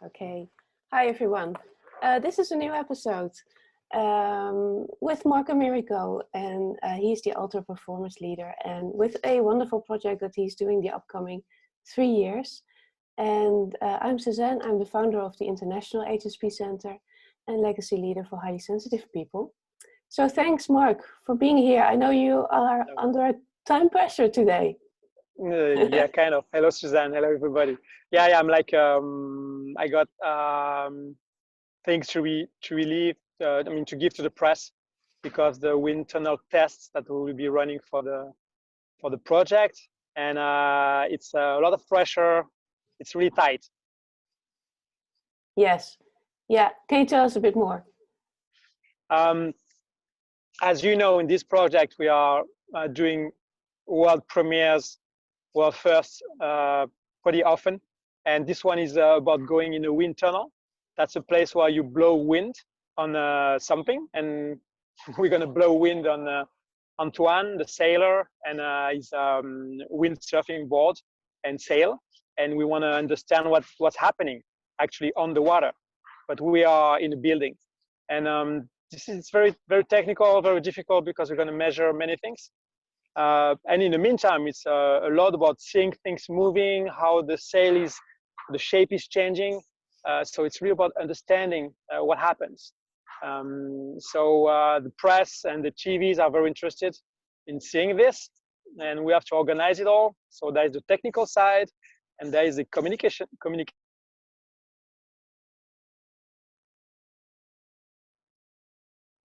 Okay. Hi, everyone. This is a new episode with Marc Amerigo, and he's the UltraPerformance leader, and with a wonderful project that he's doing the upcoming 3 years. And I'm Suzanne. I'm the founder of the International HSP Center and legacy leader for highly sensitive people. So thanks, Marc, for being here. I know you are under time pressure today. Yeah, kind of. Hello, Suzanne. Hello, everybody. Yeah. I'm like, I got things to relieve. To give to the press because the wind tunnel tests that we will be running for the project, and it's a lot of pressure. It's really tight. Yes. Yeah. Can you tell us a bit more? As you know, in this project, we are doing world premieres, world firsts pretty often. And this one is about going in a wind tunnel. That's a place where you blow wind on something. And we're going to blow wind on Antoine, the sailor, and his windsurfing board and sail. And we want to understand what's happening actually on the water. But we are in a building. And this is very, very technical, very difficult because we're going to measure many things. And in the meantime, it's a lot about seeing things moving, how the sail the shape is changing. So it's really about understanding what happens. So the press and the TVs are very interested in seeing this, and we have to organize it all. So there is the technical side, and there is the communication.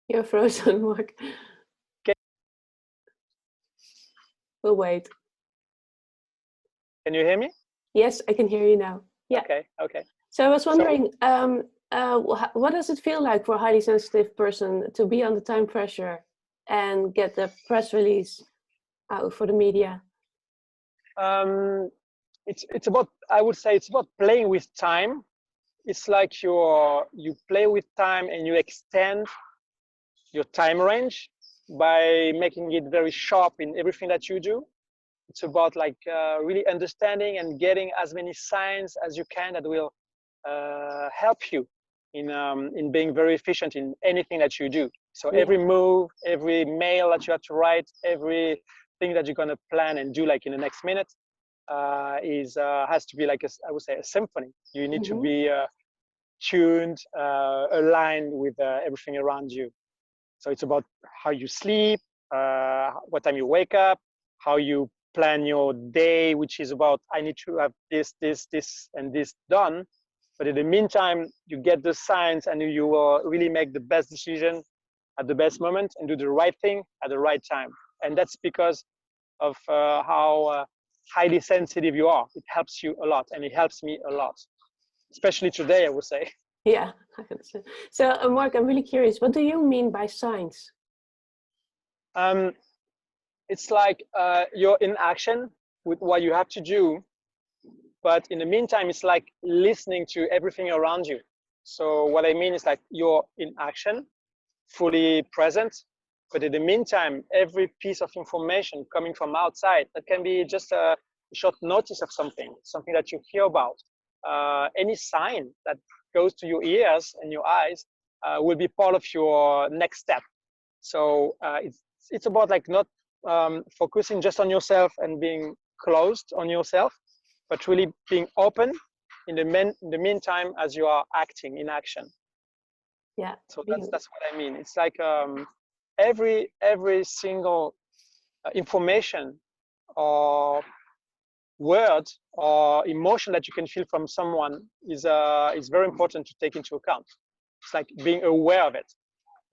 You're frozen, Marc. We'll wait. Can you hear me? Yes, I can hear you now. Yeah. Okay. So I was wondering, what does it feel like for a highly sensitive person to be under time pressure and get the press release out for the media? It's about, I would say, it's about playing with time. It's like you play with time and you extend your time range by making it very sharp in everything that you do. It's about like really understanding and getting as many signs as you can that will help you in being very efficient in anything that you do. So every move, every mail that you have to write, everything that you're gonna plan and do like in the next minute has to be like I would say a symphony. You need to be tuned, aligned with everything around you. So it's about how you sleep, what time you wake up, how you plan your day, which is about I need to have this, and this done. But in the meantime, you get the signs and you will really make the best decision at the best moment and do the right thing at the right time. And that's because of how highly sensitive you are. It helps you a lot, and it helps me a lot, especially today, I would say. Yeah, I understand. So, Marc, I'm really curious. What do you mean by signs? It's like you're in action with what you have to do, but in the meantime, it's like listening to everything around you. So what I mean is like you're in action, fully present, but in the meantime, every piece of information coming from outside, that can be just a short notice of something that you hear about, any sign that goes to your ears and your eyes will be part of your next step. So it's about like not focusing just on yourself and being closed on yourself, but really being open in the meantime as you are acting in action. Yeah. So that's what I mean. It's like every single information or word or emotion that you can feel from someone is very important to take into account. It's like being aware of it.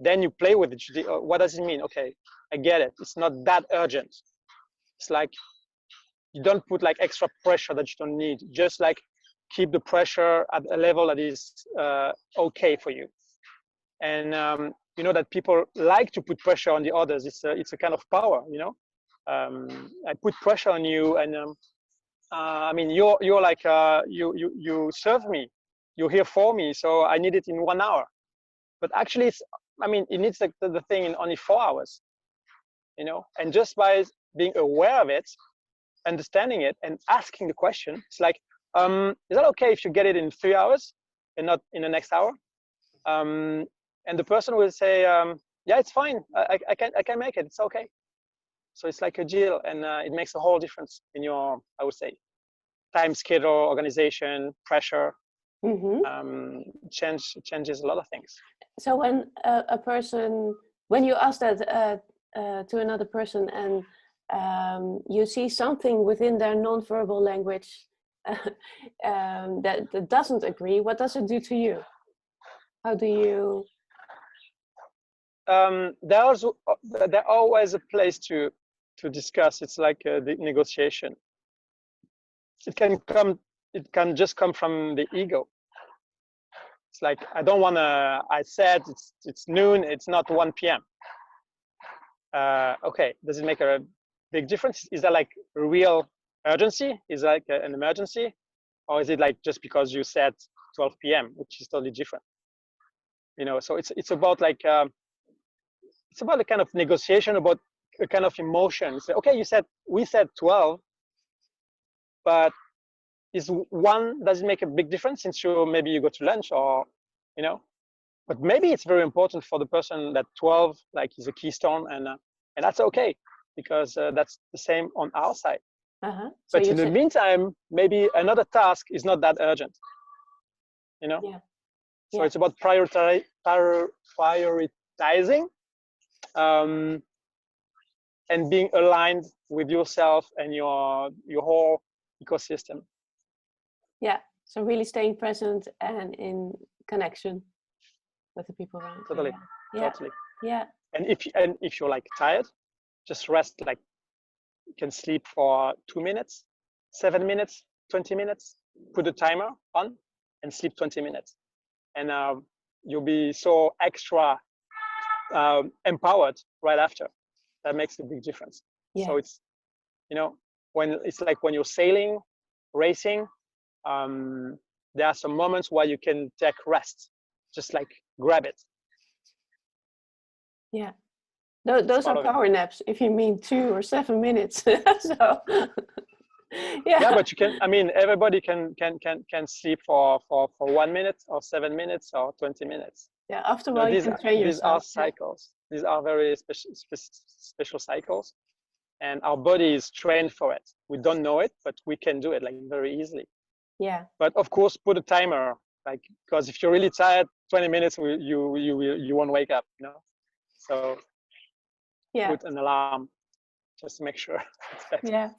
Then you play with it. What does it mean? Okay, I get it. It's not that urgent. It's like you don't put like extra pressure that you don't need. Just like keep the pressure at a level that is okay for you. And you know that people like to put pressure on the others. It's a kind of power, you know. I put pressure on you, and I mean you're like you serve me. You're here for me, so I need it in 1 hour. But actually, it needs the thing in only 4 hours, you know. And just by being aware of it, understanding it, and asking the question, it's like, is that okay if you get it in 3 hours? and not in the next hour. And the person will say, yeah, it's fine. I can make it. It's okay. So it's like a deal, and it makes a whole difference in your, I would say, time schedule, organization, pressure. Changes a lot of things. So when a person, when you ask that to another person, and you see something within their non-verbal language that doesn't agree, what does it do to you? How do you? There's always a place to discuss. It's like the negotiation. It can just come from the ego. It's like, I don't want to, I said it's noon, it's not 1 p.m. Okay, does it make a big difference? Is that like a real urgency? Is that like an emergency? Or is it like just because you said 12 p.m., which is totally different? You know, so it's about like, it's about a kind of negotiation, about a kind of emotion. So, okay, we said 12, but does it make a big difference since maybe you go to lunch, or, you know, but maybe it's very important for the person that 12 like is a keystone, and that's okay, because that's the same on our side. So but in the meantime, maybe another task is not that urgent, you know. So it's about prioritizing and being aligned with yourself and your whole ecosystem. Yeah, so really staying present and in connection with the people around. Totally. Totally. Yeah. And if you're like tired, just rest. Like, you can sleep for 2 minutes, 7 minutes, 20 minutes. Put a timer on and sleep 20 minutes, and you'll be so extra empowered right after. That makes a big difference. Yeah. So it's, you know, when it's like when you're sailing, racing, there are some moments where you can take rest, just like grab it. Yeah, those are power naps, if you mean 2 or 7 minutes. So yeah, but you can, I mean, everybody can sleep for 1 minute or 7 minutes or 20 minutes. Yeah, after a while you can train yourself. These are cycles. These are very special cycles, and our body is trained for it. We don't know it, but we can do it like very easily. Yeah. But of course, put a timer, like, because if you're really tired, 20 minutes, you won't wake up, you know. So put an alarm just to make sure it's better. Yeah.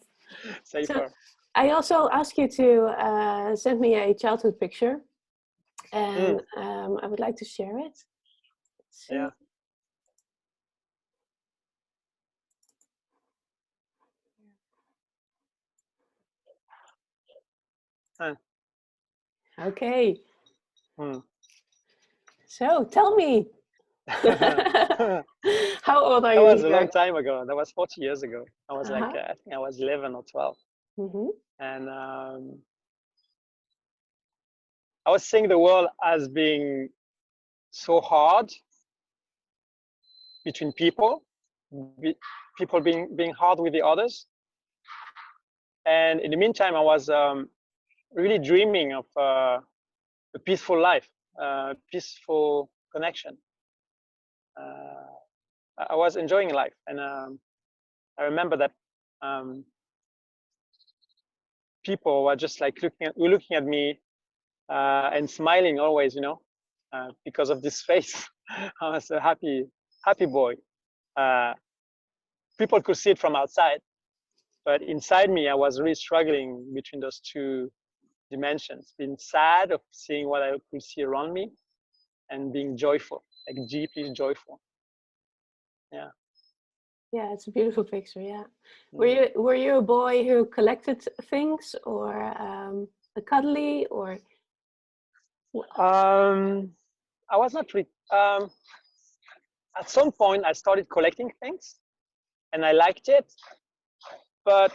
Safer. So I also ask you to send me a childhood picture, and I would like to share it. Yeah. Okay. So tell me, how old are you? That was a long time ago. That was 40 years ago. I was like, I think I was 11 or 12. And I was seeing the world as being so hard between people being hard with the others. And in the meantime, I was really dreaming of a peaceful life, peaceful connection. I was enjoying life, and I remember that people were just like looking at me and smiling always, you know, because of this face. I was a happy boy. People could see it from outside, but inside me, I was really struggling between those two dimensions, being sad of seeing what I could see around me, and being joyful, like deeply joyful. Yeah. Yeah, it's a beautiful picture. Yeah. Were you a boy who collected things, or a cuddly, or? I was not really. At some point, I started collecting things, and I liked it. But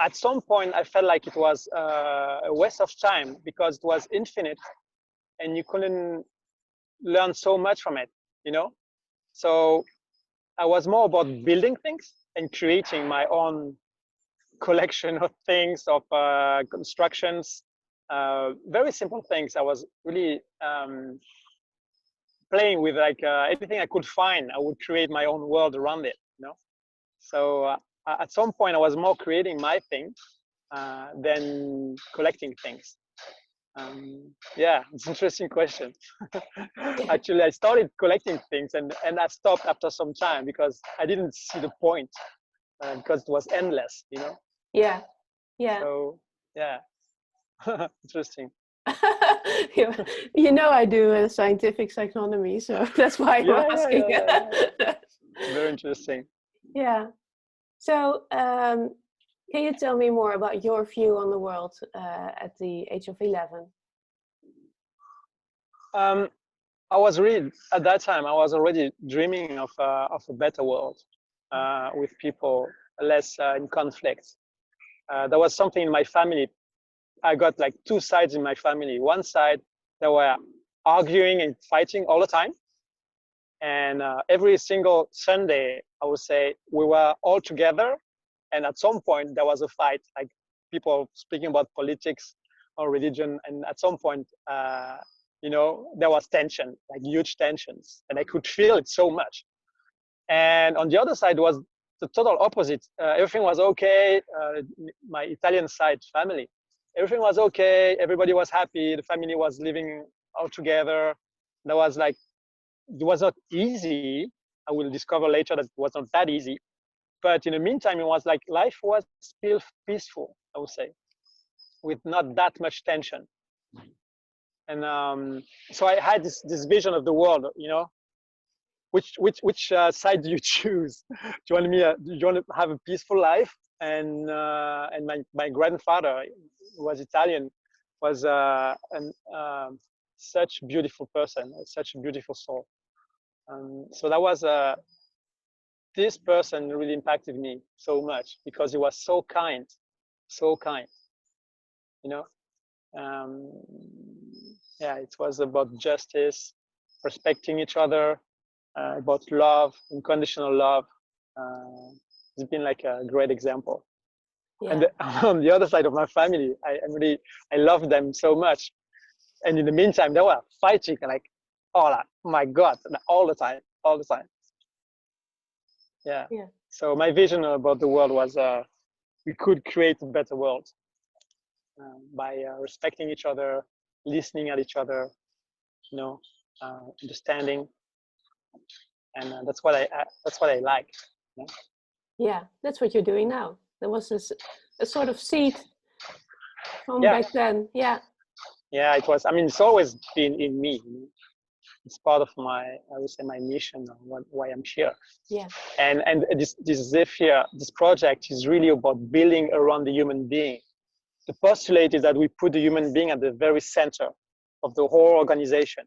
at some point, I felt like it was a waste of time, because it was infinite, and you couldn't learn so much from it, you know. So I was more about building things and creating my own collection of things, of constructions, very simple things. I was really playing with like anything I could find. I would create my own world around it, you know. So at some point, I was more creating my thing than collecting things. Yeah, it's an interesting question. Actually, I started collecting things and I stopped after some time because I didn't see the point because it was endless, you know. Yeah, yeah. So yeah, interesting. You know, I do scientific psychonomy, so that's why I'm Yeah, asking. very interesting. Yeah. So, can you tell me more about your view on the world at the age of 11? I was really at that time. I was already dreaming of a better world with people less in conflict. There was something in my family. I got like two sides in my family. One side, they were arguing and fighting all the time, and every single Sunday, I would say we were all together, and at some point there was a fight, like people speaking about politics or religion, and at some point, you know, there was tension, like huge tensions, and I could feel it so much. And on the other side was the total opposite. Everything was okay. My Italian side family, everything was okay. Everybody was happy. The family was living all together. There was like, it was not easy. I will discover later that it was not that easy. But in the meantime, it was like life was still peaceful, I would say, with not that much tension. And so I had this vision of the world, you know. Which side do you choose? Do you want to have a peaceful life? And my grandfather was Italian, was such a beautiful person, such a beautiful soul. So that was this person really impacted me so much because he was so kind, you know. Yeah, it was about justice, respecting each other, about love, unconditional love. It's been like a great example. Yeah. And on the other side of my family, I love them so much. And in the meantime, they were fighting like, oh my God, all the time. Yeah. Yeah. So my vision about the world was we could create a better world by respecting each other, listening at each other, you know, understanding, and that's what I like. You know? Yeah, that's what you're doing now. There was a sort of seed from Yeah. back then. Yeah. Yeah, it was. I mean, it's always been in me. You know? It's part of my, I would say, my mission, why I'm here. Yeah. And this ZEPHIR, this project is really about building around the human being. The postulate is that we put the human being at the very center of the whole organization.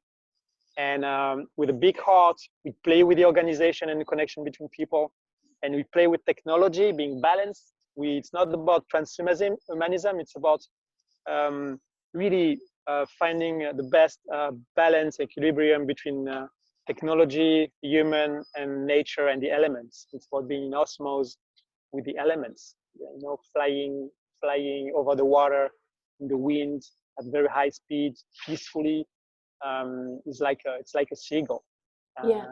And with a big heart, we play with the organization and the connection between people. And we play with technology, being balanced. It's not about transhumanism, it's about really finding the best balance, equilibrium between technology, human, and nature and the elements. It's about being in osmosis with the elements, you know, flying over the water, in the wind, at very high speed, peacefully. It's like a seagull, Yeah.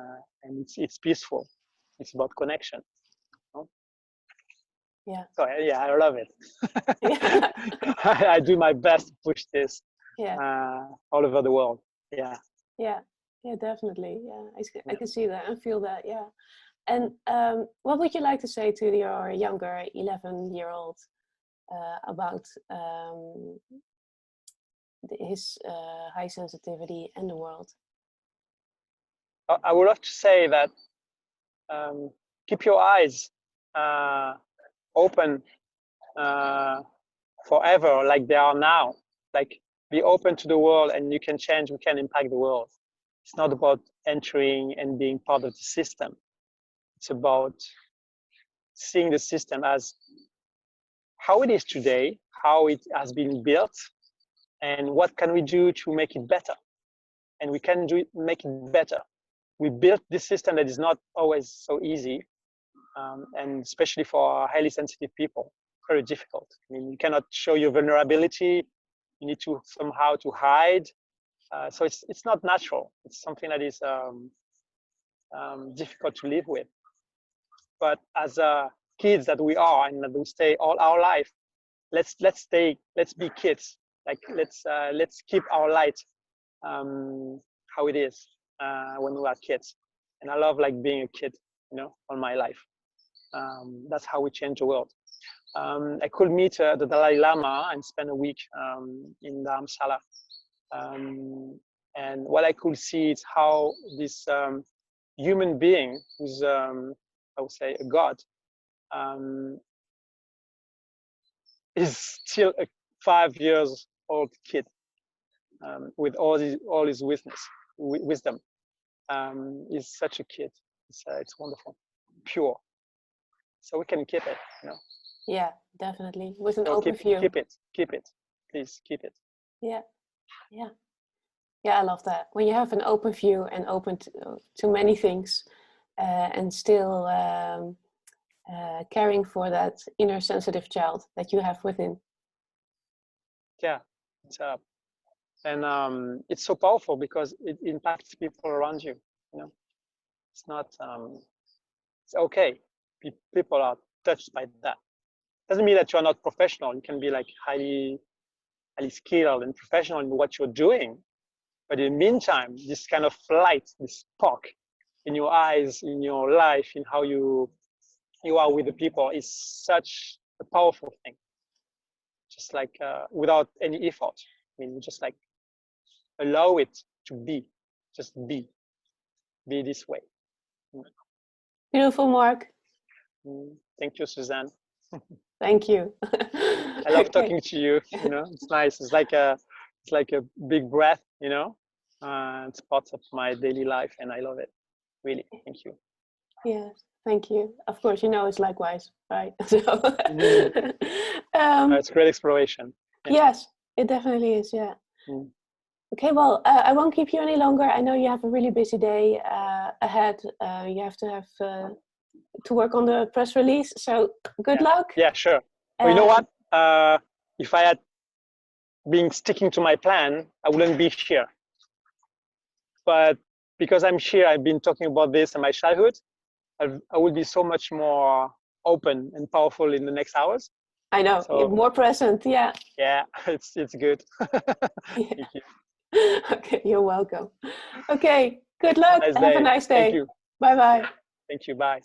and it's peaceful. It's about connection. You know? Yeah. So yeah, I love it. Yeah. I do my best to push this Yeah. all over the world. Yeah. Yeah. Yeah, definitely. Yeah, I can see that and feel that. Yeah. And what would you like to say to your younger 11-year-old about his high sensitivity and the world? I would love to say that keep your eyes open forever, like they are now. Like, be open to the world, and you can change. We can impact the world. It's not about entering and being part of the system. It's about seeing the system as how it is today, how it has been built, and what can we do to make it better. And we can make it better. We built this system that is not always so easy, and especially for highly sensitive people, very difficult. I mean, you cannot show your vulnerability. you need to somehow to hide. So it's not natural. It's something that is difficult to live with. But as kids that we are, and that we stay all our life, let's be kids. Like let's keep our light how it is when we are kids. And I love like being a kid, you know, all my life. That's how we change the world. I could meet the Dalai Lama and spend a week in Dharamsala. And what I could see is how this human being, who's I would say a god, is still a 5 years old kid with all his wisdom. He's such a kid. It's wonderful, pure. So we can keep it, you know. Yeah, definitely. With an open view. Keep it. Please keep it. Yeah, yeah. Yeah, I love that. When you have an open view and open to many things and still caring for that inner sensitive child that you have within. Yeah, it's so powerful because it impacts people around you. You know, it's not. It's okay. People are touched by that. Doesn't mean that you're not professional. You can be like highly skilled and professional in what you're doing. But in the meantime, this kind of light, this spark in your eyes, in your life, in how you are with the people is such a powerful thing. Just like without any effort. I mean, just like allow it to be. Just be this way. Beautiful, Marc. Thank you, Suzanne. Thank you. I love talking to you. You know, it's nice. It's like a big breath. You know, it's part of my daily life, and I love it. Really, thank you. Yes, thank you. Of course, you know it's likewise, right? So, it's great exploration. Yeah. Yes, it definitely is. Yeah. Okay, well, I won't keep you any longer. I know you have a really busy day ahead. You have to work on the press release. So good luck. Yeah, sure. Well, you know what? If I had been sticking to my plan, I wouldn't be here. But because I'm here, I've been talking about this in my childhood. I will be so much more open and powerful in the next hours. I know, so, you're more present. Yeah. Yeah, it's good. Thank you. Okay, you're welcome. Okay, good luck. Have a nice day. Thank you. Bye-bye. Thank you. Bye.